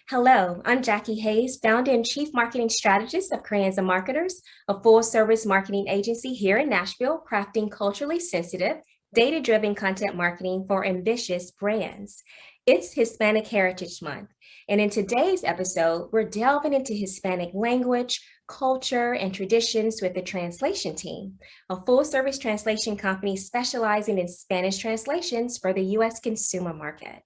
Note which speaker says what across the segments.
Speaker 1: Hello, I'm Jackie Hayes, founder and chief marketing strategist of Crayons Marketers, a full-service marketing agency here in Nashville, crafting culturally sensitive, data-driven content marketing for ambitious brands. It's Hispanic Heritage Month, and in today's episode, we're delving into Hispanic language, culture, and traditions with the translation team, a full-service translation company specializing in Spanish translations for the U.S. consumer market.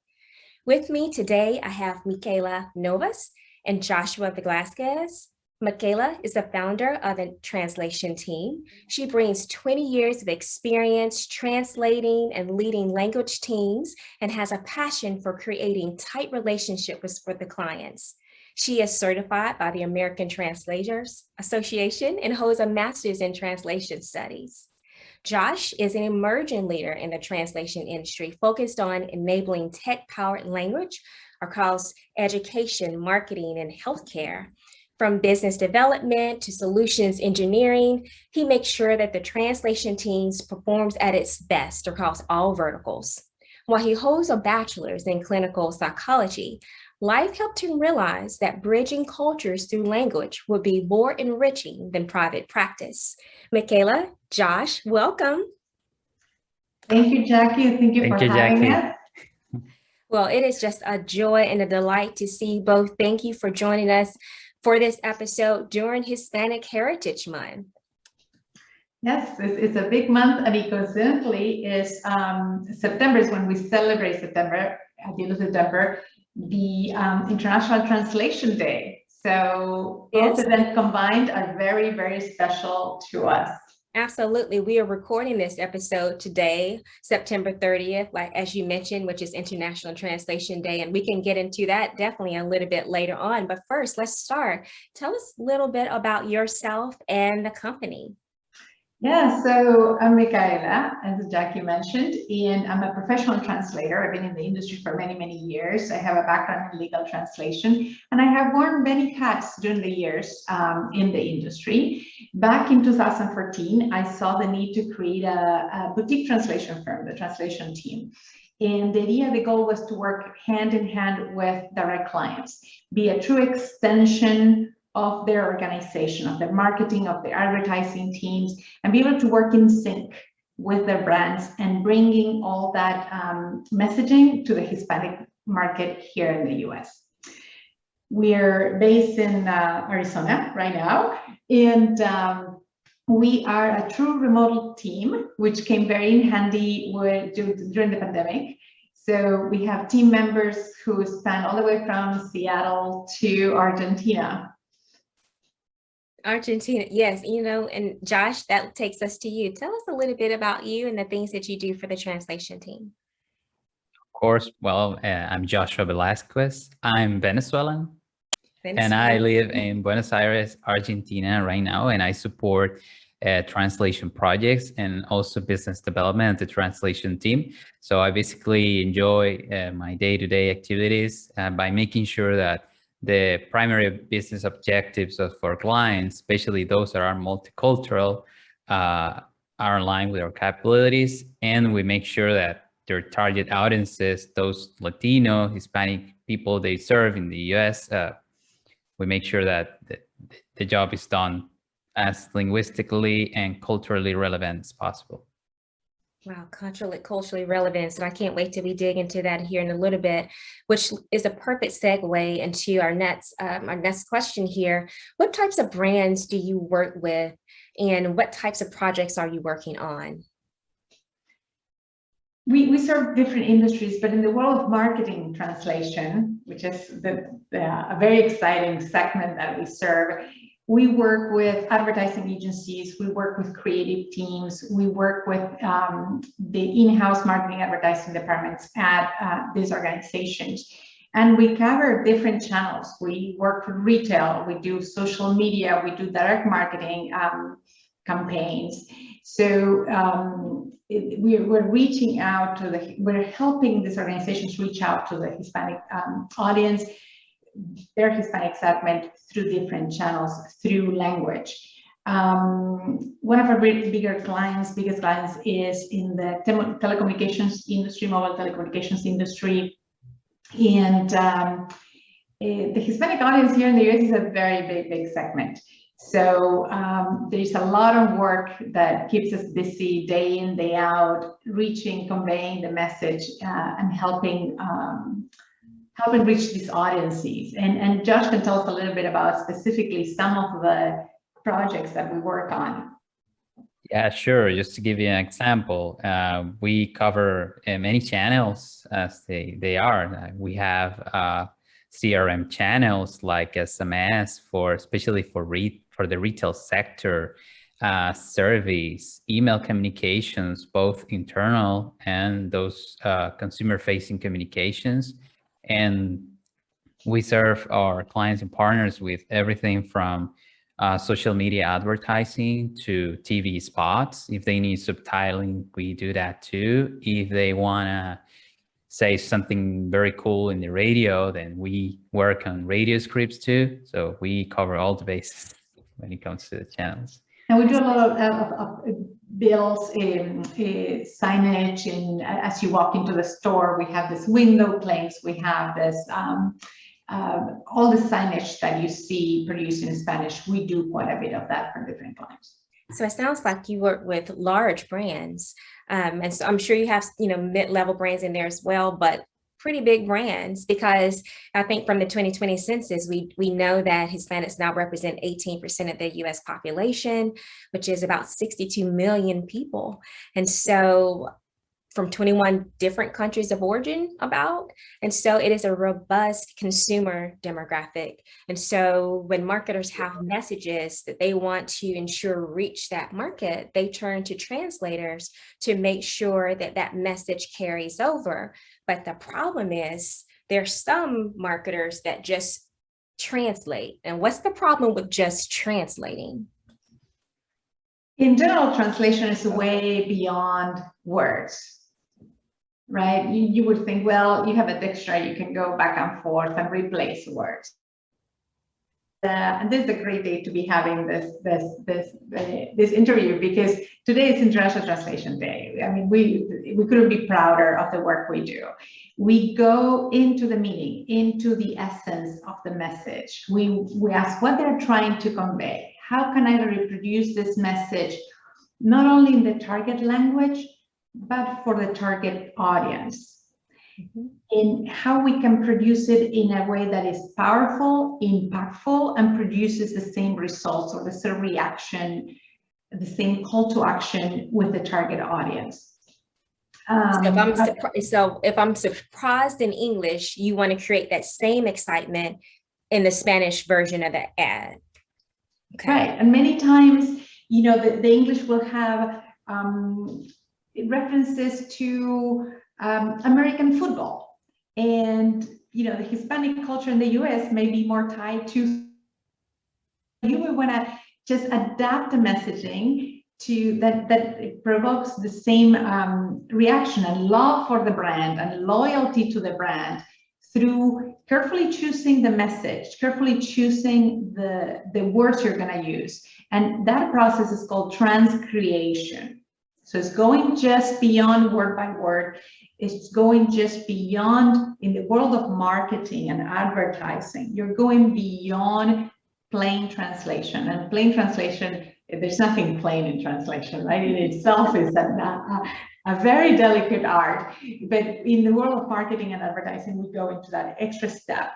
Speaker 1: With me today, I have Micaela Novas and Joshua Velásquez. Micaela is the founder of a translation team. She brings 20 years of experience translating and leading language teams and has a passion for creating tight relationships with the clients. She is certified by the American Translators Association and holds a master's in translation studies. Josh is an emerging leader in the translation industry focused on enabling tech-powered language across education, marketing, and healthcare. From business development to solutions engineering, he makes sure that the translation teams performs at its best across all verticals. While he holds a bachelor's in clinical psychology, life helped him realize that bridging cultures through language would be more enriching than private practice. Micaela, Josh, welcome.
Speaker 2: Thank you, Jackie. Thank you for having us.
Speaker 1: Well, it is just a joy and a delight to see you both. Thank you for joining us for this episode during Hispanic Heritage Month.
Speaker 2: Yes, it's a big month, and coincidentally is September is when we celebrate September, at the end of September, the International Translation Day. So both of them combined are very, very special to us.
Speaker 1: Absolutely. We are recording this episode today, September 30th, like as you mentioned, which is International Translation Day. And we can get into that definitely a little bit later on. But first, let's start. Tell us a little bit about yourself and the company.
Speaker 2: Yeah, so I'm Micaela, as Jackie mentioned, and I'm a professional translator. I've been in the industry for many, many years. I have a background in legal translation, and I have worn many hats during the years in the industry. Back in 2014, I saw the need to create a boutique translation firm, the translation team. And the goal was to work hand in hand with direct clients, be a true extension of their organization, of their marketing, of their advertising teams, and be able to work in sync with their brands and bringing all that messaging to the Hispanic market here in the US. We're based in Arizona right now, and we are a true remote team, which came very in handy during the pandemic. So we have team members who span all the way from Seattle to Argentina.
Speaker 1: Argentina, yes, and Josh, that takes us to you. Tell us a little bit about you and the things that you do for the translation team.
Speaker 3: Of course. Well, I'm Joshua Velásquez. I'm Venezuelan, and I live in Buenos Aires, Argentina right now, and I support translation projects and also business development at the translation team. So I basically enjoy my day-to-day activities by making sure that the primary business objectives for clients, especially those that are multicultural, are in line with our capabilities, and we make sure that their target audiences, those Latino, Hispanic people they serve in the US, we make sure that the job is done as linguistically and culturally relevant as possible.
Speaker 1: Wow, culturally relevant. And I can't wait till we dig into that here in a little bit, which is a perfect segue into our next question here. What types of brands do you work with, and what types of projects are you working on?
Speaker 2: We serve different industries, but in the world of marketing translation, which is a very exciting segment that we serve, we work with advertising agencies, we work with creative teams, we work with the in-house marketing advertising departments at these organizations. And we cover different channels. We work with retail, we do social media, we do direct marketing campaigns. So we're reaching out to we're helping these organizations reach out to the Hispanic audience, their Hispanic segment, through different channels, through language. One of our biggest clients is in the telecommunications industry, mobile telecommunications industry. And the Hispanic audience here in the US is a very big segment. So there's a lot of work that keeps us busy day in, day out, reaching, conveying the message, and helping reach these audiences. And Josh can tell us a little bit about specifically some of the projects that we work on.
Speaker 3: Yeah, sure. Just to give you an example, we cover many channels as they are. We have CRM channels like SMS especially for the retail sector, surveys, email communications, both internal and those consumer-facing communications. And we serve our clients and partners with everything from social media advertising to TV spots. If they need subtitling, we do that too. If they want to say something very cool in the radio, then we work on radio scripts too. So we cover all the bases when it comes to the channels.
Speaker 2: And we do a lot of bills, signage, and as you walk into the store, we have this window claims, we have this, all the signage that you see produced in Spanish, we do quite a bit of that for different clients.
Speaker 1: So it sounds like you work with large brands. And so I'm sure you have, mid-level brands in there as well, but pretty big brands, because I think from the 2020 census, we know that Hispanics now represent 18% of the US population, which is about 62 million people. And so from 21 different countries of origin and so it is a robust consumer demographic. And so when marketers have messages that they want to ensure reach that market, they turn to translators to make sure that that message carries over. But the problem is there's some marketers that just translate. And what's the problem with just translating?
Speaker 2: In general, translation is way beyond words. Right? You would think, well, you have a dictionary, you can go back and forth and replace words. And this is a great day to be having this interview, because today is International Translation Day. I mean, we couldn't be prouder of the work we do. We go into the meaning, into the essence of the message. We ask what they're trying to convey. How can I reproduce this message, not only in the target language, but for the target audience, in how we can produce it in a way that is powerful, impactful, and produces the same results or the same reaction, the same call to action with the target audience.
Speaker 1: So if I'm surprised in English, you want to create that same excitement in the Spanish version of the ad.
Speaker 2: Okay. Right, and many times, the English will have references to American football, and the Hispanic culture in the US may be more tied to. You would want to just adapt the messaging to that it provokes the same reaction and love for the brand and loyalty to the brand through carefully choosing the message, carefully choosing the words you're going to use, and that process is called transcreation. So it's going just beyond word by word. It's going just beyond, in the world of marketing and advertising, you're going beyond plain translation. And plain translation, there's nothing plain in translation, right? In itself is a very delicate art. But in the world of marketing and advertising, we go into that extra step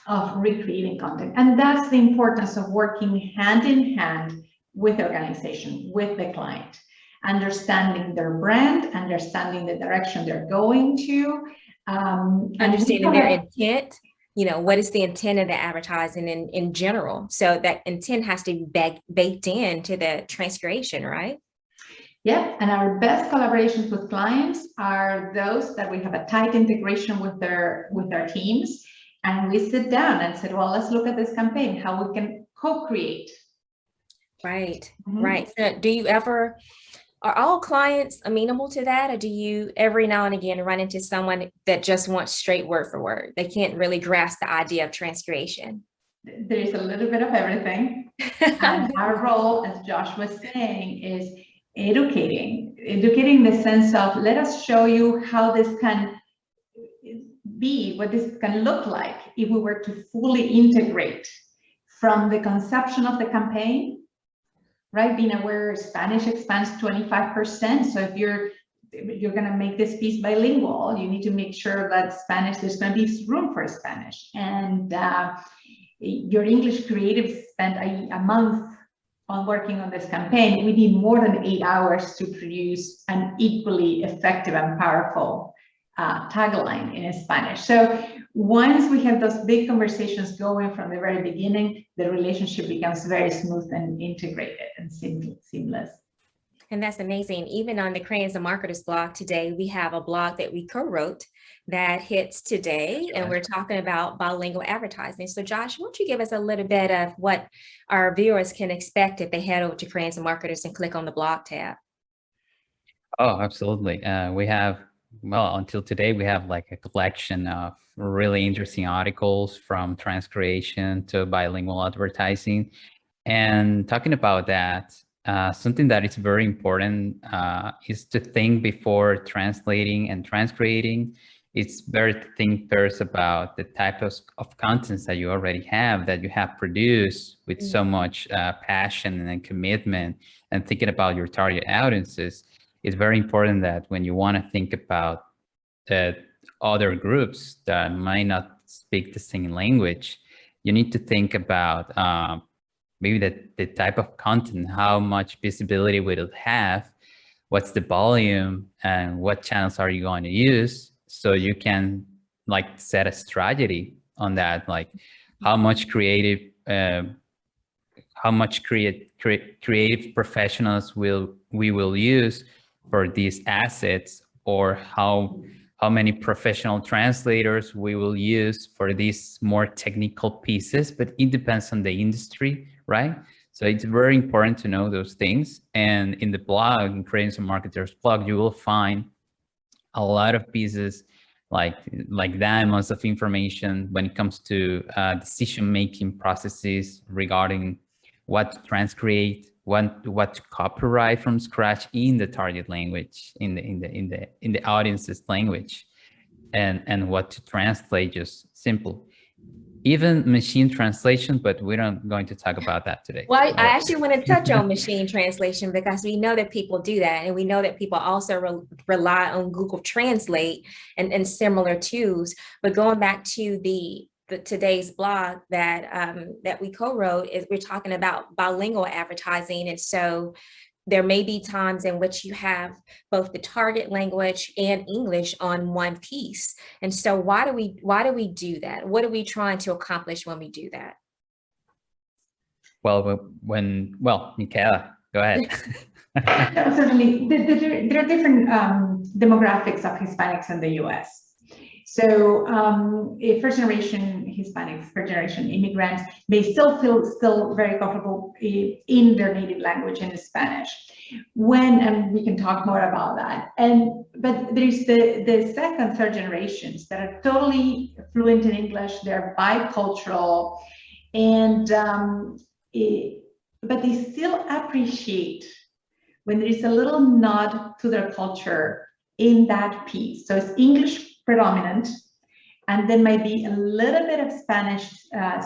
Speaker 2: of recreating content. And that's the importance of working hand in hand with the organization, with the client. Understanding their brand, understanding the direction they're going to,
Speaker 1: understanding their intent. What is the intent of the advertising in general? So that intent has to be baked into the transcreation, right?
Speaker 2: Yeah, and our best collaborations with clients are those that we have a tight integration with their teams, and we sit down and said, well, let's look at this campaign, how we can co-create.
Speaker 1: Right, right. So are all clients amenable to that? Or do you every now and again run into someone that just wants straight word for word? They can't really grasp the idea of transcreation.
Speaker 2: There's a little bit of everything. And our role, as Josh was saying, is educating the sense of, let us show you how this can be, what this can look like if we were to fully integrate from the conception of the campaign, right? Being aware Spanish expands 25%. So if you're going to make this piece bilingual, you need to make sure that Spanish, there's going to be room for Spanish. And your English creatives spent a month on working on this campaign. We need more than 8 hours to produce an equally effective and powerful tagline in Spanish. So once we have those big conversations going from the very beginning, the relationship becomes very smooth and integrated and seamless.
Speaker 1: And that's amazing. Even on the Crayons Marketers blog today, we have a blog that we co-wrote that hits today, and we're talking about bilingual advertising. So Josh, why don't you give us a little bit of what our viewers can expect if they head over to Crayons Marketers and click on the blog tab?
Speaker 3: Oh, absolutely. We have, well, until today, we have like a collection of really interesting articles from transcreation to bilingual advertising. And talking about that, something that is very important is to think before translating and transcreating. It's better to think first about the type of contents that you already have, that you have produced with so much passion and commitment, and thinking about your target audiences. It's very important that when you want to think about the other groups that might not speak the same language, you need to think about maybe the type of content, how much visibility will it have, what's the volume, and what channels are you going to use, so you can like set a strategy on that, like how much creative professionals we will use for these assets, or how many professional translators we will use for these more technical pieces. But it depends on the industry, right? So it's very important to know those things. And in the blog, in Crayons Marketers blog, you will find a lot of pieces like diamonds of information when it comes to decision-making processes regarding what to transcreate, what to copyright from scratch in the target language, in the audience's language, and what to translate, just simple. Even machine translation, but we're not going to talk about that today.
Speaker 1: Well, I actually want to touch on machine translation, because we know that people do that, and we know that people also rely on Google Translate and similar tools. But going back to today's blog that we co-wrote, is we're talking about bilingual advertising, and so there may be times in which you have both the target language and English on one piece. And so why do we do that? What are we trying to accomplish when we do that?
Speaker 3: Well, Micaela, go ahead.
Speaker 2: No, certainly, there are different demographics of Hispanics in the U.S. So first-generation Hispanics, first-generation immigrants, they still feel very comfortable in their native language, in Spanish. And we can talk more about that. But there's the second, third generations that are totally fluent in English. They're bicultural, but they still appreciate when there is a little nod to their culture in that piece. So it's English predominant, and then might be a little bit of Spanish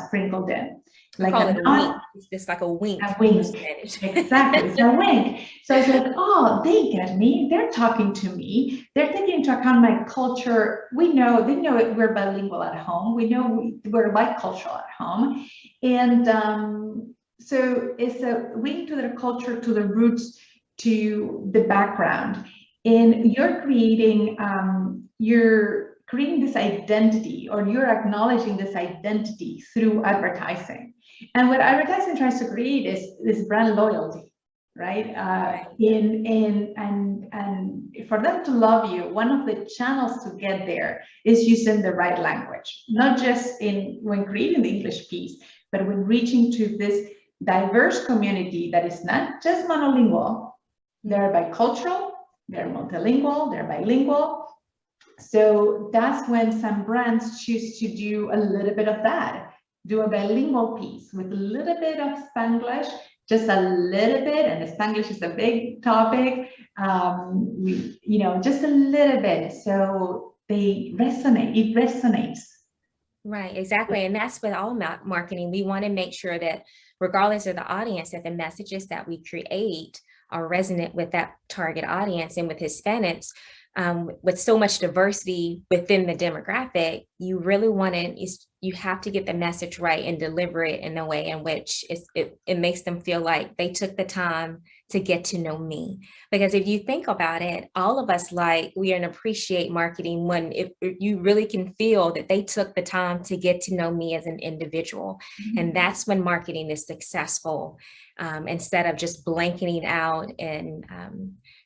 Speaker 2: sprinkled in.
Speaker 1: Like a wink. It's just like a wink.
Speaker 2: A wink. Exactly. It's a wink. So it's like, oh, they get me. They're talking to me. They're taking into account my culture. They know we're bilingual at home. We know we're bicultural at home. And so it's a wink to their culture, to the roots, to the background. And you're creating this identity, or you're acknowledging this identity through advertising. And what advertising tries to create is this brand loyalty, right? And for them to love you, one of the channels to get there is using the right language, not just when creating the English piece, but when reaching to this diverse community that is not just monolingual. They're bicultural, they're multilingual, they're bilingual. So that's when some brands choose to do a little bit of that, do a bilingual piece with a little bit of Spanglish, just a little bit, and the Spanglish is a big topic, just a little bit. So they resonate. It resonates.
Speaker 1: Right, exactly. And that's with all marketing. We want to make sure that regardless of the audience, that the messages that we create are resonant with that target audience. And with Hispanics, with so much diversity within the demographic, you really want to, you have to get the message right and deliver it in a way in which it makes them feel like they took the time to get to know me. Because if you think about it, all of us we appreciate marketing when you really can feel that they took the time to get to know me as an individual. Mm-hmm. And that's when marketing is successful, instead of just blanketing out and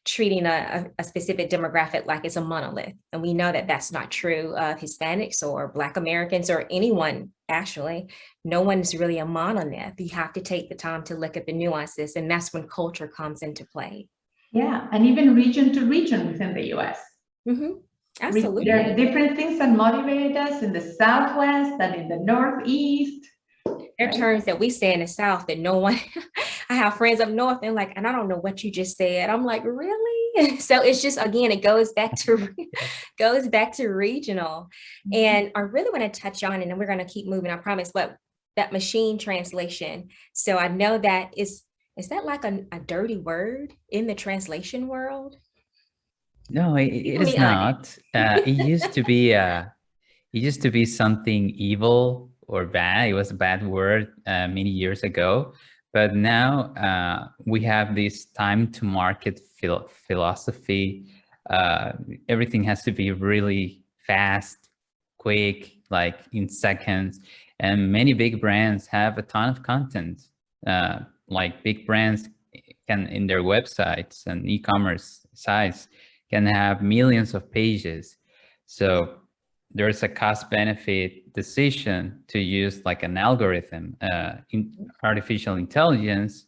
Speaker 1: treating a specific demographic like it's a monolith. And we know that that's not true of Hispanics or Black Americans or anyone, actually. No one's really a monolith. You have to take the time to look at the nuances, and that's when culture comes into play.
Speaker 2: Yeah, and even region to region within the US.
Speaker 1: Mm-hmm. Absolutely.
Speaker 2: There are different things that motivate us in the Southwest than in the Northeast.
Speaker 1: There are terms that we say in the South that no one, I have friends up north and and I don't know what you just said. I'm like, really? So it's just, again, it goes back to regional. And I really want to touch on, and then we're going to keep moving, I promise, but that machine translation. So I know that is that like a dirty word in the translation world?
Speaker 3: No, it is not. It used to be something evil or bad. It was a bad word many years ago, but now we have this time to market philosophy. Everything has to be really fast, quick, like in seconds. And many big brands have a ton of content. Like big brands can, in their websites and e-commerce sites, can have millions of pages. So there's a cost benefit decision to use like an algorithm, in artificial intelligence,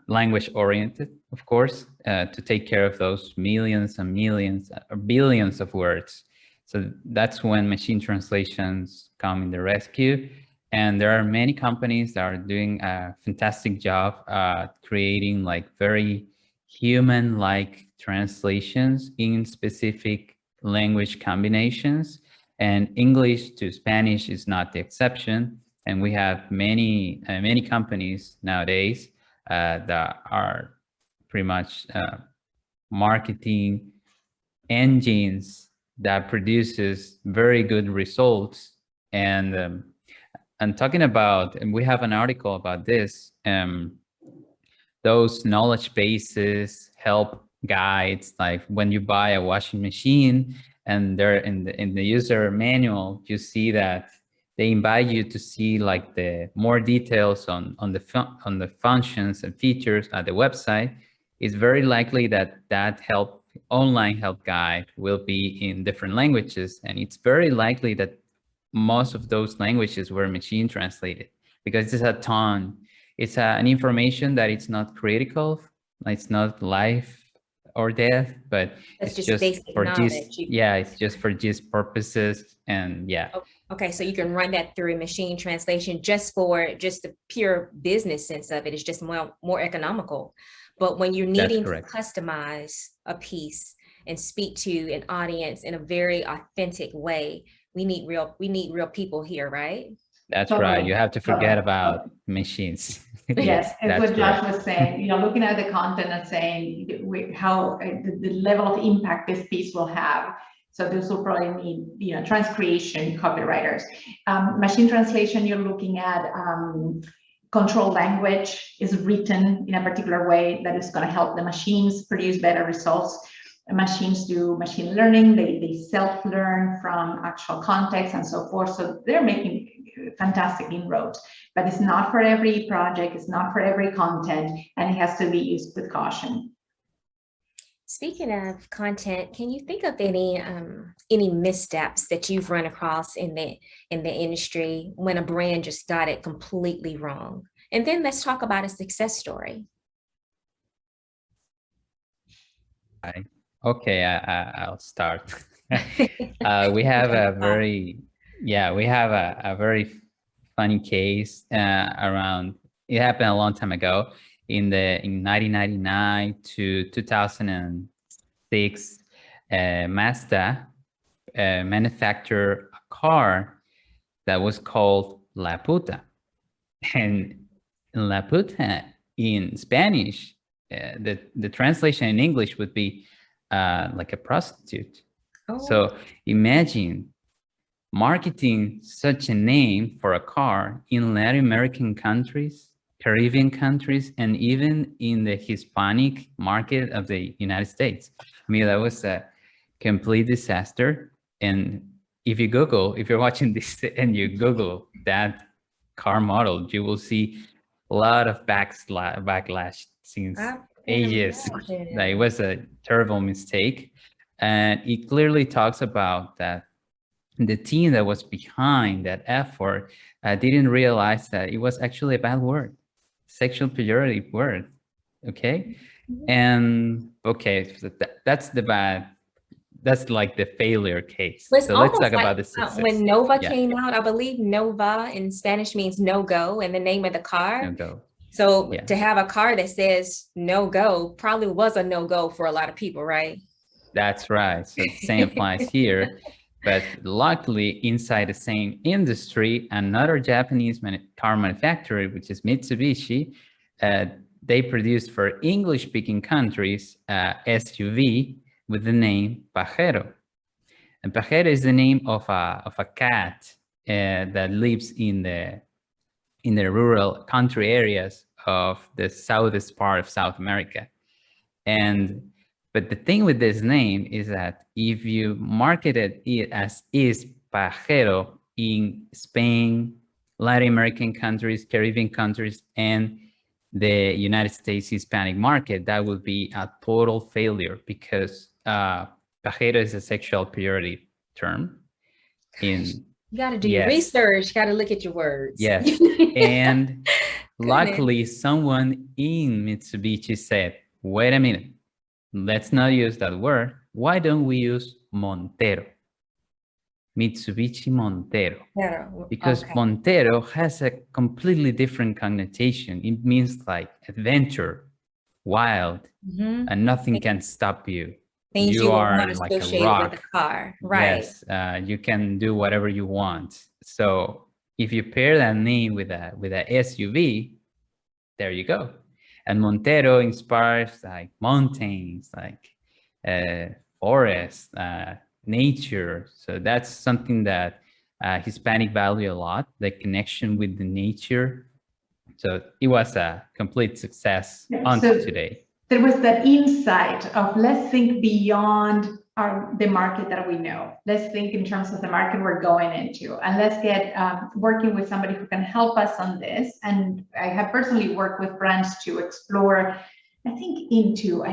Speaker 3: language oriented, of course, to take care of those millions and millions or billions of words. So that's when machine translations come in the rescue. And there are many companies that are doing a fantastic job creating like very human-like translations in specific language combinations. And English to Spanish is not the exception. And we have many companies nowadays that are pretty much marketing engines that produces very good results. And talking about, and we have an article about this, those knowledge bases, help guides, like when you buy a washing machine and they're in the user manual, you see that they invite you to see like the more details on the functions and features at the website. It's very likely that online help guide will be in different languages, and it's very likely that most of those languages were machine translated, because it's a ton. It's an information that it's not critical, it's not life or death, but it's just for this. Yeah, it's just for these purposes, and yeah.
Speaker 1: Okay, so you can run that through a machine translation just the pure business sense of it. It's just more economical. But when you're needing to customize a piece and speak to an audience in a very authentic way, we need real people here, right?
Speaker 2: That's
Speaker 3: right. You have to forget about machines.
Speaker 2: Yes, it's what Josh was saying. Looking at the content and saying how the level of impact this piece will have. So this will probably need, transcreation, copywriters. Machine translation, you're looking at controlled language is written in a particular way that is going to help the machines produce better results. Machines do machine learning, they self-learn from actual context and so forth. So they're making fantastic inroads, but it's not for every project, it's not for every content, and it has to be used with caution.
Speaker 1: Speaking of content, can you think of any missteps that you've run across in the industry when a brand just got it completely wrong? And then let's talk about a success story.
Speaker 3: Okay, I'll start. We have a very funny case around. It happened a long time ago, in 1999 to 2006. Mazda manufactured a car that was called La Puta. And La Puta in Spanish, the translation in English would be like a prostitute.
Speaker 1: Oh.
Speaker 3: So imagine marketing such a name for a car in Latin American countries, Caribbean countries, and even in the Hispanic market of the United States. I mean, that was a complete disaster. And if you're watching this and you Google that car model, you will see a lot of backlash since ages. That it was a terrible mistake. And it clearly talks about that the team that was behind that effort didn't realize that it was actually a bad word, sexual pejorative word. Okay. And okay, so that's like the failure case. So let's talk about the success.
Speaker 1: When Nova came out, I believe Nova in Spanish means no go, and the name of the car.
Speaker 3: No go.
Speaker 1: So to have a car that says no go probably was a no go for a lot of people, right?
Speaker 3: That's right. So the same applies here. But luckily, inside the same industry, another Japanese car manufacturer, which is Mitsubishi, they produced for English-speaking countries SUV with the name Pajero. And Pajero is the name of a cat that lives in the rural country areas of the southest part of South America. But the thing with this name is that if you marketed it as is Pajero in Spain, Latin American countries, Caribbean countries, and the United States Hispanic market, that would be a total failure because Pajero is a sexual pejorative term.
Speaker 1: You got to do your research, got to look at your words.
Speaker 3: Yes, and luckily someone in Mitsubishi said, wait a minute, let's not use that word. Why don't we use Montero? Mitsubishi Montero. Because Montero has a completely different connotation. It means like adventure, wild, and nothing can stop you.
Speaker 1: Things you
Speaker 3: are
Speaker 1: want
Speaker 3: like a
Speaker 1: associate
Speaker 3: rock.
Speaker 1: with the car, right?
Speaker 3: Yes, you can do whatever you want. So if you pair that name with a SUV, there you go. And Montero inspires like mountains, like forests, nature. So that's something that Hispanic value a lot, the connection with the nature. So it was a complete success until today.
Speaker 2: There was that insight of let's think beyond the market that we know. Let's think in terms of the market we're going into, and let's get working with somebody who can help us on this. And I have personally worked with brands to explore, I think into,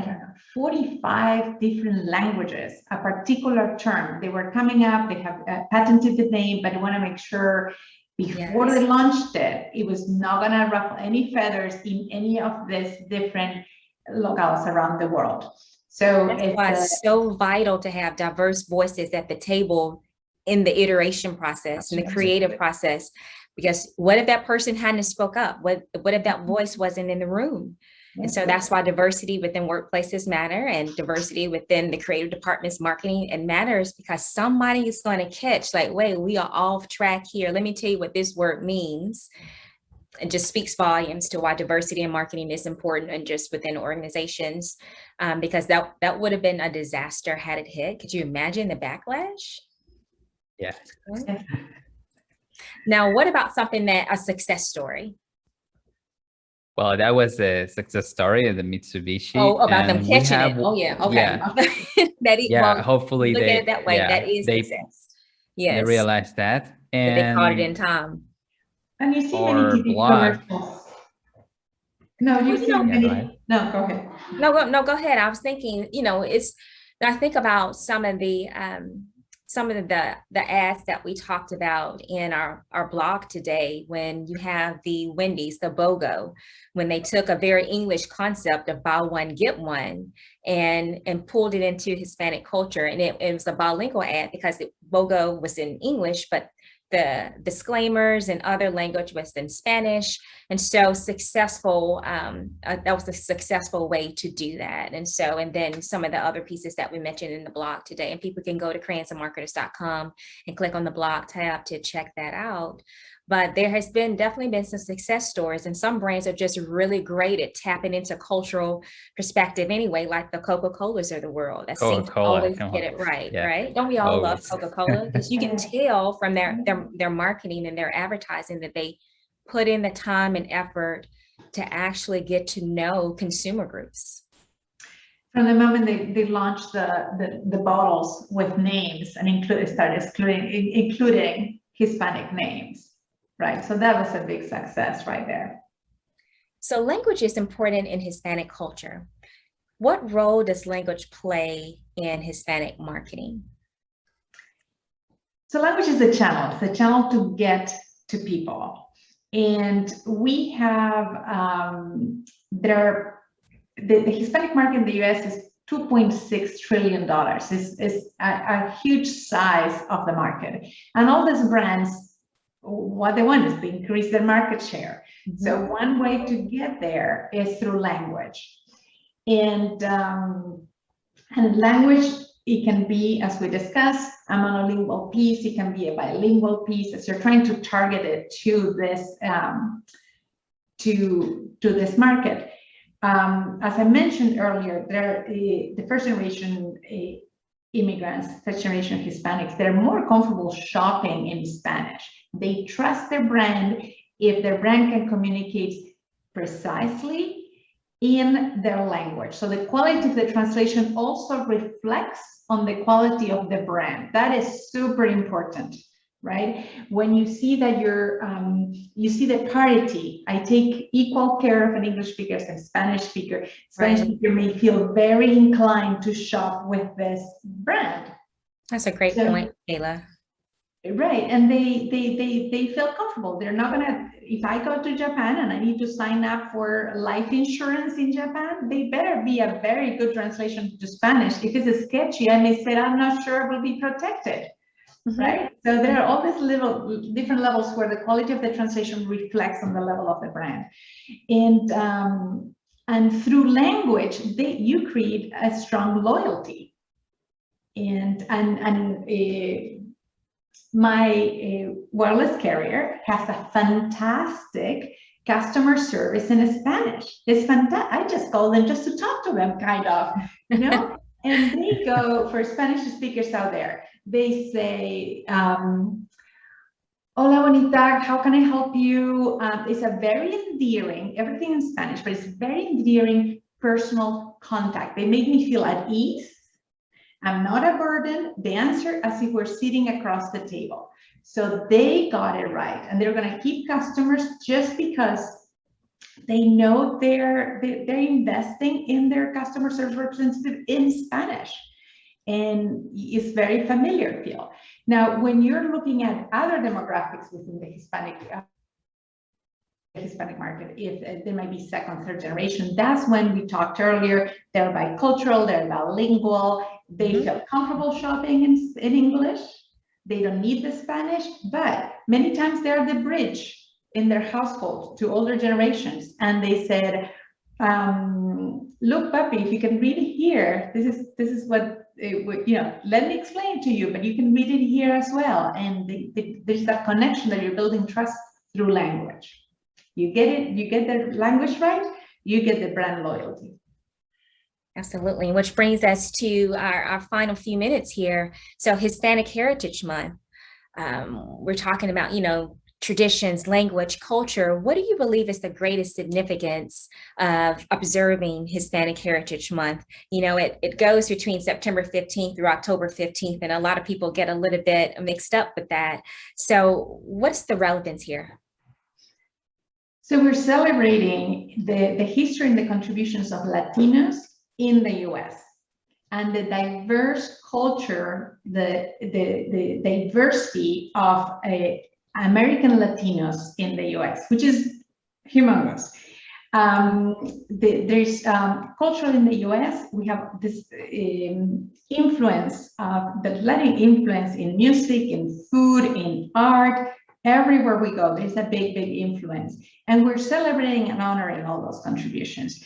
Speaker 2: 45 different languages, a particular term. They were coming up, they have patented the name, but they want to make sure before they launched it was not going to ruffle any feathers in any of these different locales around the world. So
Speaker 1: that's why it's so vital to have diverse voices at the table in the iteration process and the creative process, because what if that person hadn't spoke up? What if that voice wasn't in the room? And so that's why diversity within workplaces matter, and diversity within the creative department's marketing and matters, because somebody is going to catch like, wait, we are off track here. Let me tell you what this word means. It just speaks volumes to why diversity in marketing is important, and just within organizations, because that would have been a disaster had it hit. Could you imagine the backlash?
Speaker 3: Yeah.
Speaker 1: Now, what about a success story?
Speaker 3: Well, that was a success story of the Mitsubishi.
Speaker 1: Oh, about them catching it. Oh, yeah. Okay.
Speaker 3: Yeah. Hopefully
Speaker 1: look at it that way. That is success. Yes.
Speaker 3: They realized that. And
Speaker 1: they caught it in time.
Speaker 2: And you see many TV commercials. No, you see many. No, go ahead.
Speaker 1: No, go ahead. I was thinking, I think about some of the ads that we talked about in our blog today, when you have the Wendy's, the BOGO, when they took a very English concept of buy one, get one, and pulled it into Hispanic culture. And it was a bilingual ad because BOGO was in English, but the disclaimers and other language was in Spanish. And so successful, that was a successful way to do that. And then some of the other pieces that we mentioned in the blog today, and people can go to crayonsmarketers.com and click on the blog tab to check that out. But there has definitely been some success stories, and some brands are just really great at tapping into cultural perspective anyway, like the Coca-Colas of the world that seem to always get it right, right? Don't we all love Coca-Cola? Because you can tell from their marketing and their advertising that they put in the time and effort to actually get to know consumer groups.
Speaker 2: From the moment they launched the bottles with names and including Hispanic names. Right, so that was a big success right there.
Speaker 1: So language is important in Hispanic culture. What role does language play in Hispanic marketing?
Speaker 2: So language is a channel. It's a channel to get to people. And we have, the Hispanic market in the US is $2.6 trillion. It's a huge size of the market. And all these brands, what they want is to increase their market share. Mm-hmm. So one way to get there is through language. And language, it can be, as we discussed, a monolingual piece. It can be a bilingual piece as you're trying to target it to this this market. As I mentioned earlier, the first generation immigrants, first generation Hispanics, they're more comfortable shopping in Spanish. They trust their brand if their brand can communicate precisely in their language. So the quality of the translation also reflects on the quality of the brand. That is super important, right? When you see that you see the parity, I take equal care of an English speaker and Spanish speaker. Spanish speaker may feel very inclined to shop with this brand.
Speaker 1: That's a great point, Kayla.
Speaker 2: Right, and they feel comfortable. They're not gonna, if I go to Japan and I need to sign up for life insurance in Japan, they better be a very good translation to Spanish. If it's sketchy and they said, I'm not sure I will be protected, right? So there are all these little different levels where the quality of the translation reflects on the level of the brand. And through language, you create a strong loyalty. My wireless carrier has a fantastic customer service in Spanish. It's fantastic. I just call them just to talk to them, kind of, you know? And they go, for Spanish speakers out there, they say, hola bonita, how can I help you? It's a very endearing, everything in Spanish, but it's very endearing personal contact. They make me feel at ease. I'm not a burden. They answer as if we're sitting across the table. So they got it right. And they're going to keep customers just because they know they're investing in their customer service representative in Spanish. And it's very familiar feel. Now, when you're looking at other demographics within the Hispanic market, if there might be second, third generation, that's when we talked earlier, they're bicultural, they're bilingual, they feel comfortable shopping in English, they don't need the Spanish, but many times they're the bridge in their household to older generations. And they said, look, puppy, if you can read it here, this is what, you know, let me explain to you, but you can read it here as well. And there's that connection that you're building trust through language. You get it, you get the language right, you get the brand loyalty.
Speaker 1: Absolutely, which brings us to our final few minutes here. So Hispanic Heritage Month, we're talking about, you know, traditions, language, culture. What do you believe is the greatest significance of observing Hispanic Heritage Month? You know, it goes between September 15th through October 15th, and a lot of people get a little bit mixed up with that. So what's the relevance here?
Speaker 2: So we're celebrating the history and the contributions of Latinos in the US and the diverse culture, the diversity of American Latinos in the US, which is humongous. There's cultural in the US. We have this influence of the Latin influence in music, in food, in art. Everywhere we go, there's a big influence. And we're celebrating and honoring all those contributions.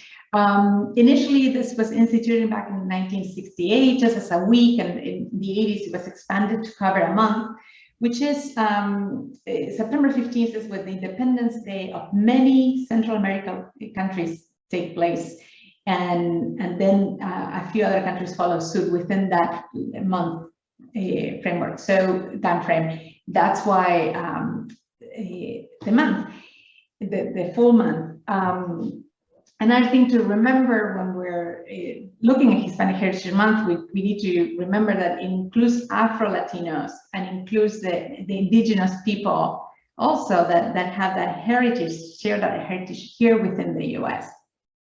Speaker 2: Initially, this was instituted back in 1968, just as a week, and in the 80s, it was expanded to cover a month, which is September 15th is when the Independence Day of many Central American countries take place. And then a few other countries follow suit within that month framework, so time frame. That's why the month, the full month. Another thing to remember when we're looking at Hispanic Heritage Month, we need to remember that it includes Afro-Latinos and includes the indigenous people also that have that heritage, share that heritage here within the US.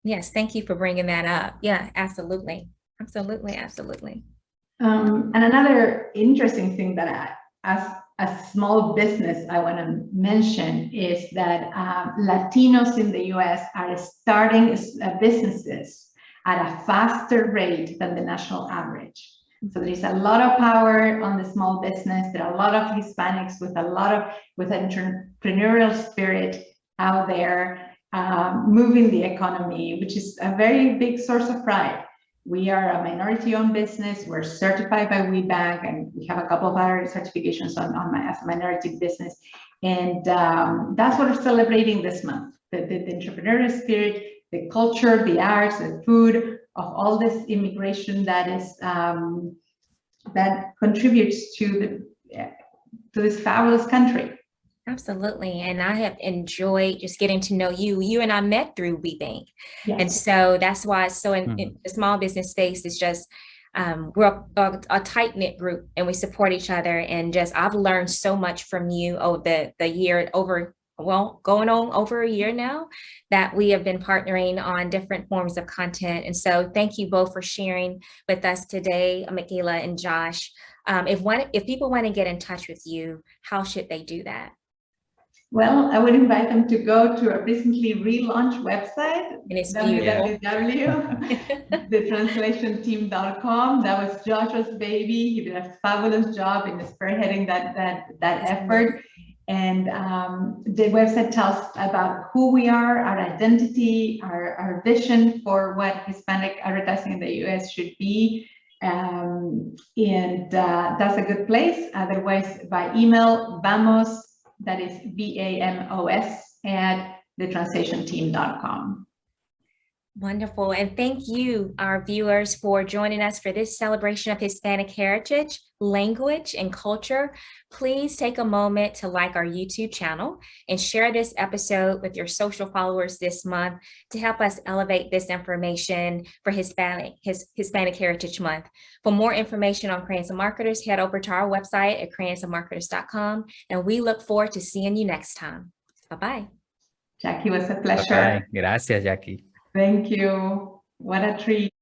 Speaker 1: Yes, thank you for bringing that up. Yeah, absolutely. Absolutely.
Speaker 2: And another interesting thing that as a small business I want to mention is that Latinos in the US are starting businesses at a faster rate than the national average. So there is a lot of power on the small business. There are a lot of Hispanics with entrepreneurial spirit out there moving the economy, which is a very big source of pride. We are a minority-owned business. We're certified by WeBank, and we have a couple of other certifications as a minority business. And that's what we're celebrating this month, the entrepreneurial spirit, the culture, the arts, the food of all this immigration that is that contributes to this fabulous country.
Speaker 1: Absolutely. And I have enjoyed just getting to know you. You and I met through WeBank.
Speaker 2: Yes.
Speaker 1: And so that's why it's so in the small business space is just, we're a tight-knit group and we support each other. And just, I've learned so much from you over the year, going on over a year now that we have been partnering on different forms of content. And so thank you both for sharing with us today, Micaela and Josh. If people want to get in touch with you, how should they do that?
Speaker 2: Well, I would invite them to go to a recently relaunched website, www.thetranslationteam.com. That was Joshua's baby. He did a fabulous job in spearheading that effort. And the website tells about who we are, our identity, our vision for what Hispanic advertising in the US should be. And that's a good place. Otherwise, by email, vamos, that is VAMOS, at thetranslationteam.com.
Speaker 1: Wonderful. And thank you, our viewers, for joining us for this celebration of Hispanic heritage, language, and culture. Please take a moment to like our YouTube channel and share this episode with your social followers this month to help us elevate this information for Hispanic Heritage Month. For more information on Crayons Marketers, head over to our website at crayonsmarketers.com, and we look forward to seeing you next time. Bye-bye.
Speaker 2: Jackie, it was a pleasure.
Speaker 3: Bye-bye. Gracias, Jackie.
Speaker 2: Thank you. What a treat.